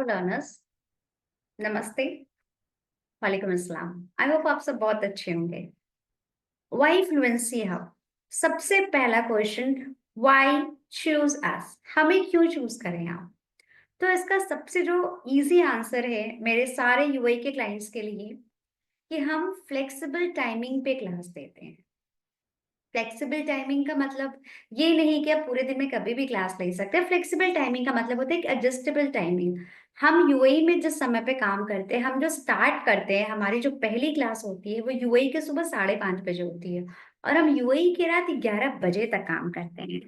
Learners, नमस्ते, वालेकुम अस्सलाम। आई होप आप सब बहुत अच्छे होंगे। वाई फ्लुएंसी हब, सबसे पहला क्वेश्चन, वाई चूज अस, हमें क्यों चूज करें आप? तो इसका सबसे जो इजी आंसर है मेरे सारे यूएई के क्लाइंट्स के लिए कि हम फ्लेक्सिबल टाइमिंग पे क्लास देते हैं। फ्लेक्सिबल टाइमिंग का मतलब ये नहीं कि आप पूरे दिन में कभी भी क्लास ले सकते हैं। फ्लेक्सिबल टाइमिंग का मतलब होता है कि एडजस्टेबल टाइमिंग। हम यूएई में जिस समय पे काम करते हैं, हम जो स्टार्ट करते हैं, हमारी जो पहली क्लास होती है वो यूएई के सुबह 5:30 बजे होती है और हम यूएई के रात 11 बजे तक काम करते हैं।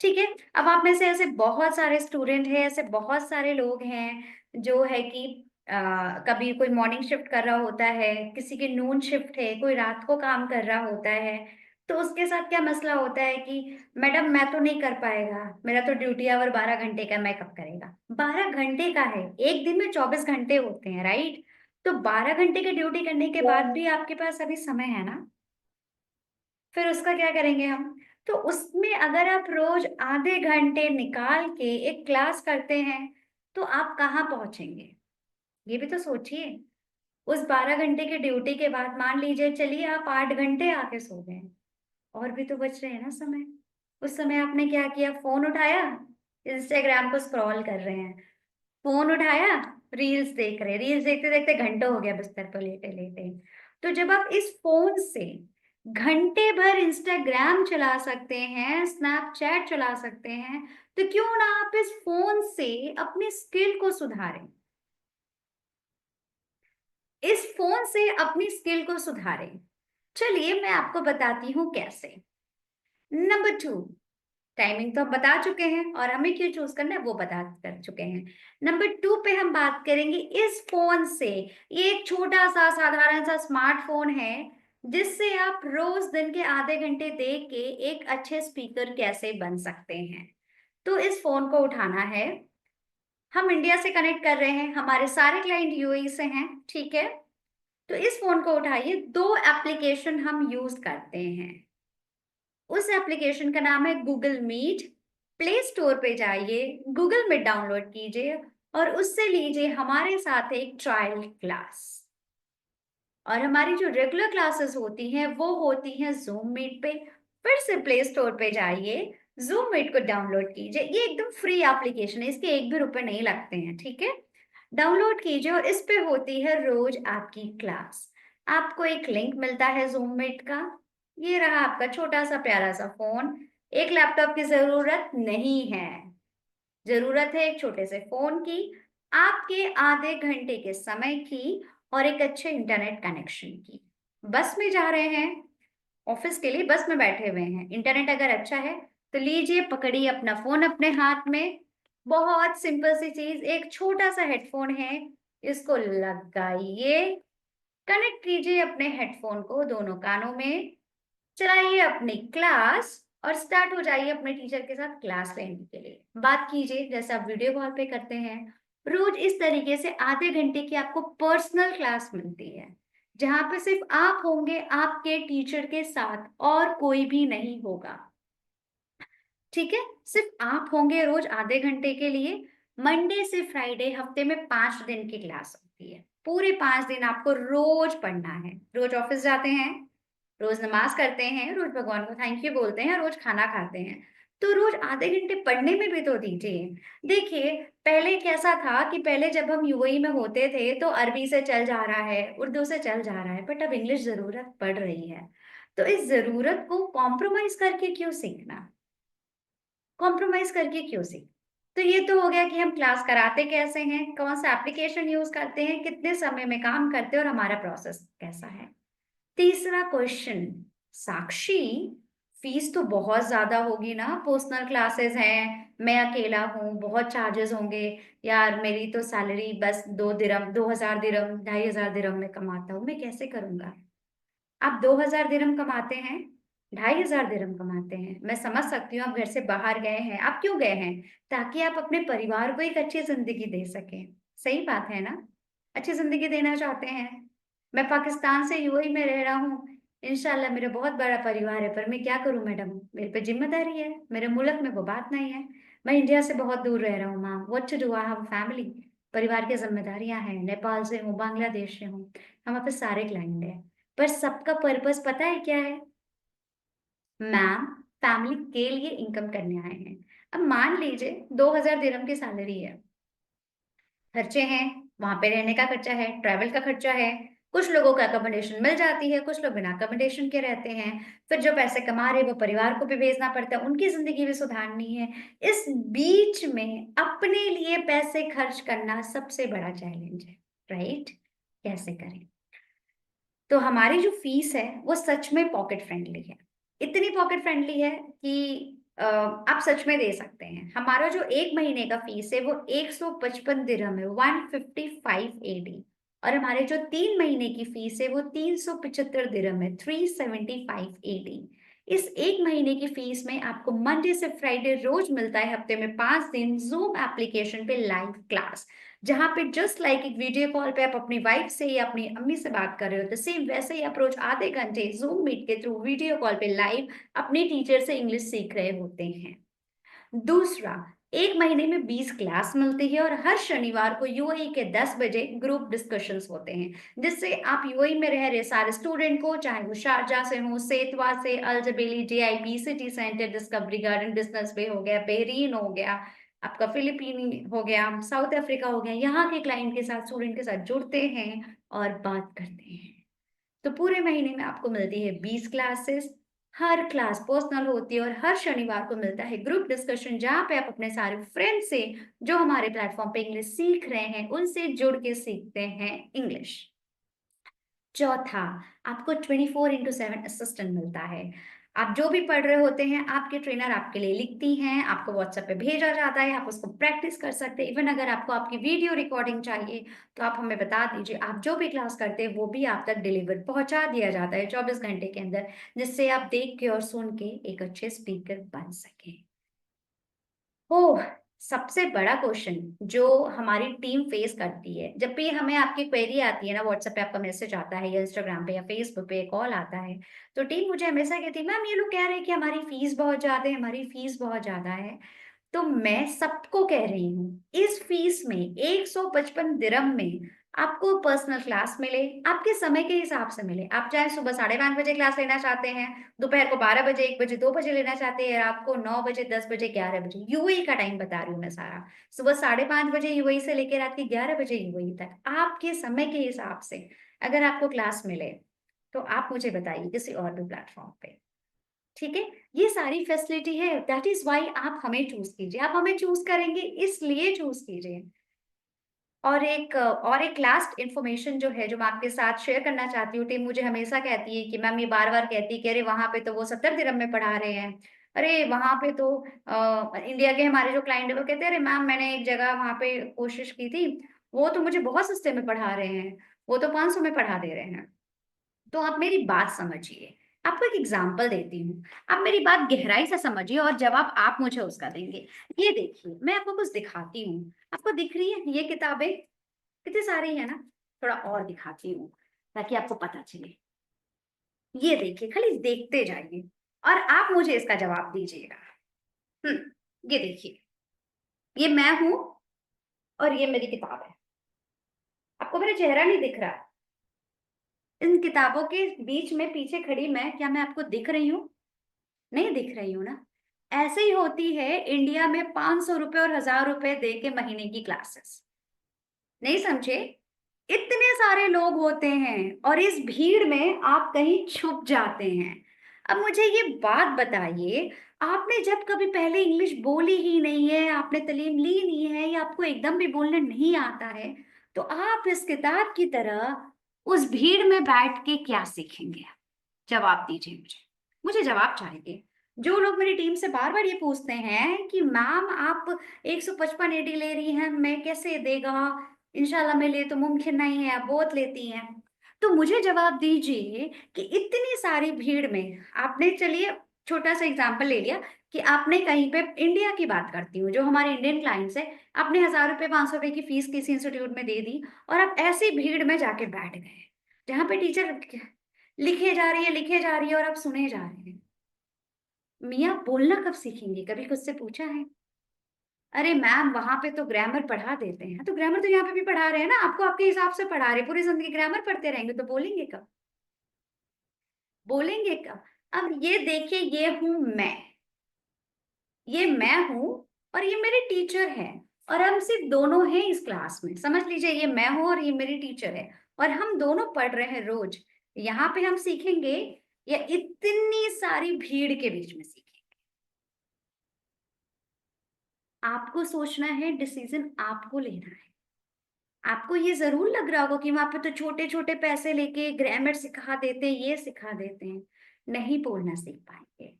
ठीक है। अब आप में से ऐसे बहुत सारे स्टूडेंट हैं, ऐसे बहुत सारे लोग हैं जो है कि कभी कोई मॉर्निंग शिफ्ट कर रहा होता है, किसी की नून शिफ्ट है, कोई रात को काम कर रहा होता है। तो उसके साथ क्या मसला होता है कि मैडम मैं तो नहीं कर पाएगा, मेरा तो ड्यूटी आवर 12 घंटे का, मैं कब करेगा? 12 घंटे का है, एक दिन में 24 घंटे होते हैं, राइट? तो 12 घंटे की ड्यूटी करने के बाद भी आपके पास अभी समय है ना, फिर उसका क्या करेंगे हम? तो उसमें अगर आप रोज आधे घंटे निकाल के एक क्लास करते हैं तो आप कहाँ पहुंचेंगे? ये भी तो सोचिए। उस 12 घंटे की ड्यूटी के बाद मान लीजिए चलिए आप 8 घंटे आके सो गए, और भी तो बच रहे हैं ना समय। उस समय आपने क्या किया? फोन उठाया, इंस्टाग्राम को स्क्रॉल कर रहे हैं, फोन उठाया, रील्स देख रहे हैं, रील्स देखते देखते घंटों हो गया बिस्तर पर लेटे लेटे। तो जब आप इस फोन से घंटे भर इंस्टाग्राम चला सकते हैं, स्नैपचैट चला सकते हैं, तो क्यों ना आप इस फोन से अपनी स्किल को सुधारें? इस फोन से अपनी स्किल को सुधारें। चलिए मैं आपको बताती हूँ कैसे। नंबर 2, टाइमिंग तो हम बता चुके हैं और हमें क्यों चूज करना है वो बता कर चुके हैं। नंबर 2 पे हम बात करेंगे इस फोन से। ये एक छोटा सा साधारण सा स्मार्टफोन है जिससे आप रोज दिन के आधे घंटे दे के एक अच्छे स्पीकर कैसे बन सकते हैं। तो इस फोन को उठाना है। हम इंडिया से कनेक्ट कर रहे हैं, हमारे सारे क्लाइंट यूएई से हैं, ठीक है। तो इस फोन को उठाइए, दो एप्लीकेशन हम यूज करते हैं। उस एप्लीकेशन का नाम है गूगल मीट। प्ले स्टोर पे जाइए, गूगल मीट डाउनलोड कीजिए और उससे लीजिए हमारे साथ एक ट्रायल क्लास। और हमारी जो रेगुलर क्लासेस होती हैं वो होती हैं जूम मीट पे। फिर से प्ले स्टोर पे जाइए, जूम मीट को डाउनलोड कीजिए। ये एकदम फ्री एप्लीकेशन है, इसके 1 भी रुपए नहीं लगते हैं, ठीक है। डाउनलोड कीजिए और इस पे होती है रोज आपकी क्लास। आपको एक लिंक मिलता है जूम मीट का। ये रहा आपका छोटा सा प्यारा सा फोन। एक लैपटॉप की जरूरत नहीं है, जरूरत है एक छोटे से फोन की, आपके आधे घंटे के समय की और एक अच्छे इंटरनेट कनेक्शन की। बस में जा रहे हैं, ऑफिस के लिए बस में बैठे हुए हैं, इंटरनेट अगर अच्छा है तो लीजिए पकड़िए अपना फोन अपने हाथ में। बहुत सिंपल सी चीज, एक छोटा सा हेडफोन है, इसको लगाइए, कनेक्ट कीजिए अपने हेडफोन को दोनों कानों में, चलाइए अपनी क्लास और स्टार्ट हो जाइए अपने टीचर के साथ क्लास लेने के लिए। बात कीजिए जैसे आप वीडियो कॉल पे करते हैं। रोज इस तरीके से आधे घंटे की आपको पर्सनल क्लास मिलती है जहां पे सिर्फ आप होंगे आपके टीचर के साथ और कोई भी नहीं होगा, ठीक है। सिर्फ आप होंगे रोज आधे घंटे के लिए। मंडे से फ्राइडे हफ्ते में 5 दिन की क्लास होती है। पूरे 5 दिन आपको रोज पढ़ना है। रोज ऑफिस जाते हैं, रोज नमाज करते हैं, रोज भगवान को थैंक यू बोलते हैं, रोज खाना खाते हैं, तो रोज आधे घंटे पढ़ने में भी तो दीजिए। देखिए, पहले कैसा था कि पहले जब हम यूएई में होते थे तो अरबी से चल जा रहा है, उर्दू से चल जा रहा है, बट अब इंग्लिश जरूरत पड़ रही है। तो इस जरूरत को कॉम्प्रोमाइज करके क्यों सीखना? कॉम्प्रोमाइज करके क्यों सीख? तो ये तो हो गया कि हम क्लास कराते कैसे हैं, कौन सा एप्लीकेशन यूज करते हैं, कितने समय में काम करते हैं और हमारा प्रोसेस कैसा है। तीसरा क्वेश्चन, साक्षी फीस तो बहुत ज्यादा होगी ना, पर्सनल क्लासेस हैं, मैं अकेला हूँ, बहुत चार्जेस होंगे। यार मेरी तो सैलरी बस 2 दिरहम, 2000 दिरहम, 2500 दिरहम में कमाता हूँ, मैं कैसे करूंगा? आप 2000 दिरहम कमाते हैं, 2500 दिरहम कमाते हैं, मैं समझ सकती हूँ आप घर से बाहर गए हैं। आप क्यों गए हैं? ताकि आप अपने परिवार को एक अच्छी जिंदगी दे सकें। सही बात है ना? अच्छी जिंदगी देना चाहते हैं। मैं पाकिस्तान से यूएई में रह रहा हूँ, इंशाल्लाह मेरा बहुत बड़ा परिवार है, पर मैं क्या करूँ मैडम, मेरे पे जिम्मेदारी है, मेरे मुल्क में वो बात नहीं है। मैं इंडिया से बहुत दूर रह रहा हूँ, माँ, what to do, I have family. परिवार की जिम्मेदारियां हैं, नेपाल से हूँ, बांग्लादेश से हूँ, हमारे पे सारे क्लाइंट हैं, पर सबका पर्पस पता है क्या है? मैम, फैमिली के लिए इनकम करने आए हैं। अब मान लीजिए 2000 दिरहम की सैलरी है, खर्चे हैं, वहां पे रहने का खर्चा है, ट्रैवल का खर्चा है, कुछ लोगों को अकोमोडेशन मिल जाती है, कुछ लोग बिना अकोमोडेशन के रहते हैं, फिर जो पैसे कमा रहे वो परिवार को भी भेजना पड़ता है, उनकी जिंदगी भी सुधारनी है। इस बीच में अपने लिए पैसे खर्च करना सबसे बड़ा चैलेंज है, राइट? कैसे करें? तो हमारी जो फीस है वो सच में पॉकेट फ्रेंडली है, इतनी पॉकेट फ्रेंडली है कि आप सच में दे सकते हैं। हमारा जो एक महीने का फीस है वो 155 दिरहम है, 155 एडी। और हमारे जो 3 महीने की फीस है वो 375 दिरहम है, 375 एडी। इस एक महीने की फीस में आपको मंडे से फ्राइडे रोज मिलता है, हफ्ते में 5 दिन जूम एप्लीकेशन पे लाइव क्लास, जहां पे जस्ट लाइक एक वीडियो कॉल पे आप अपनी वाइफ से या अपनी अम्मी से बात कर रहे हो, तो सेम वैसे ही अप्रोच आधे घंटे जूम मीट के थ्रू वीडियो कॉल पे लाइव अपने टीचर से इंग्लिश सीख रहे होते हैं। दूसरा, एक महीने में 20 क्लास मिलती है और हर शनिवार को यूएई के 10 बजे ग्रुप डिस्कशंस होते हैं, जिससे आप यूएई में रह रहे सारे स्टूडेंट को, चाहे वो शारजा से हो, सेतवा से, अल-जबेली, DIB, City Centre, Discovery Garden, Business Bay हो गया, बेहरीन हो गया, आपका फिलीपीनी हो गया, साउथ अफ्रीका हो गया, यहाँ के क्लाइंट के साथ, स्टूडेंट के साथ जुड़ते हैं और बात करते हैं। तो पूरे महीने में आपको मिलती है 20 क्लासेस, हर क्लास पर्सनल होती है और हर शनिवार को मिलता है ग्रुप डिस्कशन, जहाँ पे आप अपने सारे फ्रेंड से जो हमारे प्लेटफॉर्म पे इंग्लिश सीख रहे हैं उनसे जुड़ के सीखते हैं इंग्लिश। चौथा, आपको 24/7 असिस्टेंट मिलता है। आप जो भी पढ़ रहे होते हैं आपके ट्रेनर आपके लिए लिखती हैं, आपको व्हाट्सएप पे भेजा जाता है, आप उसको प्रैक्टिस कर सकते हैं। इवन अगर आपको आपकी वीडियो रिकॉर्डिंग चाहिए तो आप हमें बता दीजिए, आप जो भी क्लास करते हैं वो भी आप तक डिलीवर पहुंचा दिया जाता है 24 घंटे के अंदर, जिससे आप देख के और सुन के एक अच्छे स्पीकर बन सकें। ओह! सबसे बड़ा क्वेश्चन जो हमारी टीम फेस करती है, जब भी हमें आपकी क्वेरी आती है ना, व्हाट्सएप पे आपका मैसेज आता है या इंस्टाग्राम पे या फेसबुक पे कॉल आता है, तो टीम मुझे हमेशा कहती है, मैम ये लोग कह रहे हैं कि हमारी फीस बहुत ज़्यादा है, हमारी फीस बहुत ज़्यादा है। तो मैं सबको कह रही हूँ, इस फीस में 155 दिरहम में आपको पर्सनल क्लास मिले, आपके समय के हिसाब से मिले। आप चाहे सुबह 5:30 बजे क्लास लेना चाहते हैं, दोपहर को 12 बजे, 1 बजे, 2 बजे लेना चाहते हैं, रात को 9 बजे, 10 बजे, 11 बजे, यूएई का टाइम बता रही हूँ मैं सारा। सुबह 5:30 बजे यूएई से लेकर रात के 11 बजे यूएई तक, आपके समय के हिसाब से अगर आपको क्लास मिले, तो आप मुझे बताइए किसी और भी प्लेटफ़ॉर्म पे। ठीक है? ये सारी फैसिलिटी है, दैट इज़ व्हाई आप हमें चूज़ कीजिए। आप हमें चूज़ करेंगे इसलिए चूज़ कीजिए। और एक लास्ट इन्फॉर्मेशन जो है, जो मैं आपके साथ शेयर करना चाहती हूँ, टीम मुझे हमेशा कहती है कि मैम ये बार-बार कहती है कि अरे वहाँ पे तो वो 70 दिरहम में पढ़ा रहे हैं। अरे वहाँ पे तो इंडिया के हमारे जो क्लाइंट है वो कहते हैं, अरे मैम मैंने एक जगह वहाँ पे कोशिश की थी, वो तो मुझे बहुत सस्ते में पढ़ा रहे हैं, वो तो 500 में पढ़ा दे रहे हैं। तो आप मेरी बात समझिए। आपको एक एग्ज़ाम्पल देती हूँ। आप मेरी बात गहराई से समझिए और जवाब आप मुझे उसका देंगे। ये देखिए, मैं आपको कुछ दिखाती हूँ। आपको दिख रही है ये किताबें? कितनी सारी है ना? थोड़ा और दिखाती हूँ, ताकि आपको पता चले। ये देखिए, खाली देखते जाइए और आप मुझे इसका जवाब दीजिएगा। हुँ, ये देखिए, ये मैं हूँ और ये मेरी किताब है। आपको मेरा चेहरा नहीं दिख रहा? इन किताबों के बीच में पीछे खड़ी मैं, क्या मैं आपको दिख रही हूँ? नहीं दिख रही हूँ ना? ऐसे ही होती है इंडिया में ₹500 और ₹1000 दे के महीने की क्लासेस। नहीं समझे? इतने सारे लोग होते हैं और इस भीड़ में आप कहीं छुप जाते हैं। अब मुझे ये बात बताइए, आपने जब कभी पहले इंग्लिश बोली ही नहीं है, आपने तालीम ली नहीं है या आपको एकदम भी बोलना नहीं आता है, तो आप इस किताब की तरह उस भीड़ में बैठ के क्या सीखेंगे? जवाब दीजिए मुझे। मुझे जवाब चाहिए। जो लोग मेरी टीम से बार-बार ये पूछते हैं कि मैम आप 155 एडी ले रही हैं, मैं कैसे देगा? इंशाल्लाह मेरे लिए तो मुमकिन नहीं है, आप बहुत लेती हैं। तो मुझे जवाब दीजिए कि इतनी सारी भीड़ में आपने, चलिए छोटा-सा एग्ज़ाम्पल ले लिया कि आपने कहीं पे, इंडिया की बात करती हूँ, जो हमारे इंडियन क्लाइंट्स हैं, आपने ₹1000 ₹500 की फीस किसी इंस्टीट्यूट में दे दी और आप ऐसी भीड़ में जाके बैठ गए, जहाँ पे टीचर लिखे जा रही है और आप सुने जा रहे हैं। मियाँ बोलना कब सीखेंगे? कभी खुद से पूछा है? अरे मैम वहां पे तो ग्रामर पढ़ा देते हैं, तो ग्रामर तो यहाँ पे भी पढ़ा रहे हैं ना, आपको आपके हिसाब से पढ़ा रहे, पूरी जिंदगी ग्रामर पढ़ते रहेंगे तो बोलेंगे कब? बोलेंगे कब? अब ये देखिए, ये मैं हूं और ये मेरे टीचर हैं, और हम सिर्फ दोनों हैं इस क्लास में, समझ लीजिए, ये मैं हूं और ये मेरी टीचर है, और हम दोनों पढ़ रहे हैं रोज। यहाँ पे हम सीखेंगे या इतनी सारी भीड़ के बीच में सीखेंगे? आपको सोचना है, डिसीजन आपको लेना है। आपको ये जरूर लग रहा होगा कि वहां पे तो छोटे छोटे पैसे लेके ग्रामर सिखा देते, ये सिखा देते हैं। नहीं बोलना सीख पाएंगे,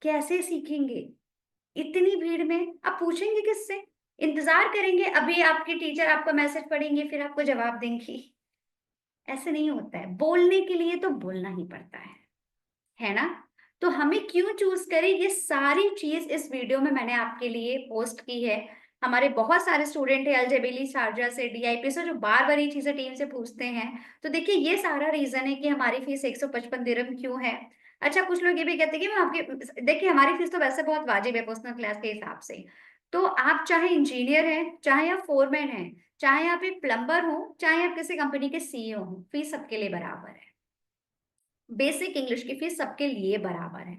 कैसे सीखेंगे इतनी भीड़ में? आप पूछेंगे किससे? इंतजार करेंगे अभी आपकी टीचर आपका मैसेज पढ़ेंगे फिर आपको जवाब देंगी? ऐसे नहीं होता है, बोलने के लिए तो बोलना ही पड़ता है ना? तो हमें क्यों चूज करें, ये सारी चीज इस वीडियो में मैंने आपके लिए पोस्ट की है। हमारे बहुत सारे स्टूडेंट है अल्जेबेली शारजा से, डीआईपी से, जो बार बार ये चीजें टीम से पूछते हैं। तो देखिए ये सारा रीजन है कि हमारी फीस 155 दिरहम क्यों है। अच्छा, कुछ लोग ये भी कहते हैं कि मैं आपके, देखिए हमारी फीस तो वैसे बहुत वाजिब है पर्सनल क्लास के हिसाब से। तो आप चाहे इंजीनियर हैं, चाहे आप फोरमैन हैं, चाहे आप एक प्लम्बर हो, चाहे आप किसी कंपनी के सीईओ हो, फीस सबके लिए बराबर है। बेसिक इंग्लिश की फीस सबके लिए बराबर है।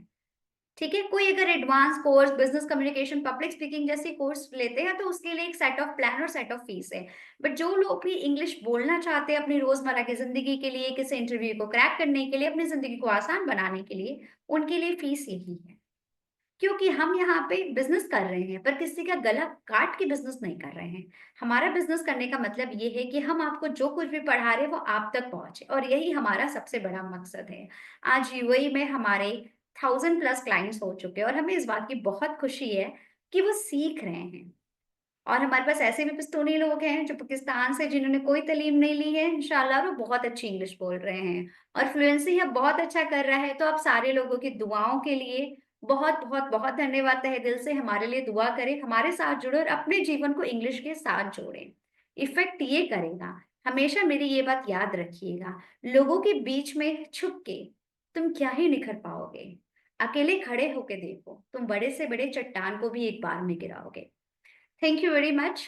ठीक है, कोई अगर advance course, business communication, public speaking जैसे कोर्स लेते हैं तो उसके लिए एक सेट ऑफ प्लान और सेट ऑफ फीस है। बट जो लोग भी इंग्लिश बोलना चाहते हैं अपनी रोजमर्रा की जिंदगी के लिए, किसी इंटरव्यू को क्रैक करने के लिए, अपनी जिंदगी को आसान बनाने के लिए, उनके लिए फीस यही है। क्योंकि हम यहाँ पे बिजनेस कर रहे हैं पर किसी का गला काट के बिजनेस नहीं कर रहे हैं। हमारा बिजनेस करने का मतलब ये है कि हम आपको जो कुछ भी पढ़ा रहे हैं वो आप तक पहुंचे, और यही हमारा सबसे बड़ा मकसद है। आज यूएई में हमारे 1000+ क्लाइंट्स हो चुके हैं और हमें इस बात की बहुत खुशी है कि वो सीख रहे हैं। और हमारे पास ऐसे भी पिस्तूनी लोग हैं जो पाकिस्तान से, जिन्होंने कोई तालीम नहीं ली है, इंशाल्लाह वो बहुत अच्छी इंग्लिश बोल रहे हैं और फ्लुएंसी अब बहुत अच्छा कर रहा है। तो आप सारे लोगों की दुआओं के लिए बहुत बहुत बहुत धन्यवाद, तहे दिल से हमारे लिए दुआ करें, हमारे साथ जुड़े और अपने जीवन को इंग्लिश के साथ जोड़ें। इफेक्ट ये करेगा। हमेशा मेरी ये बात याद रखिएगा, लोगों के बीच में छुप के तुम क्या ही निखर पाओगे। अकेले खड़े होके देखो, तुम बड़े से बड़े चट्टान को भी एक बार में गिराओगे। Thank you very much.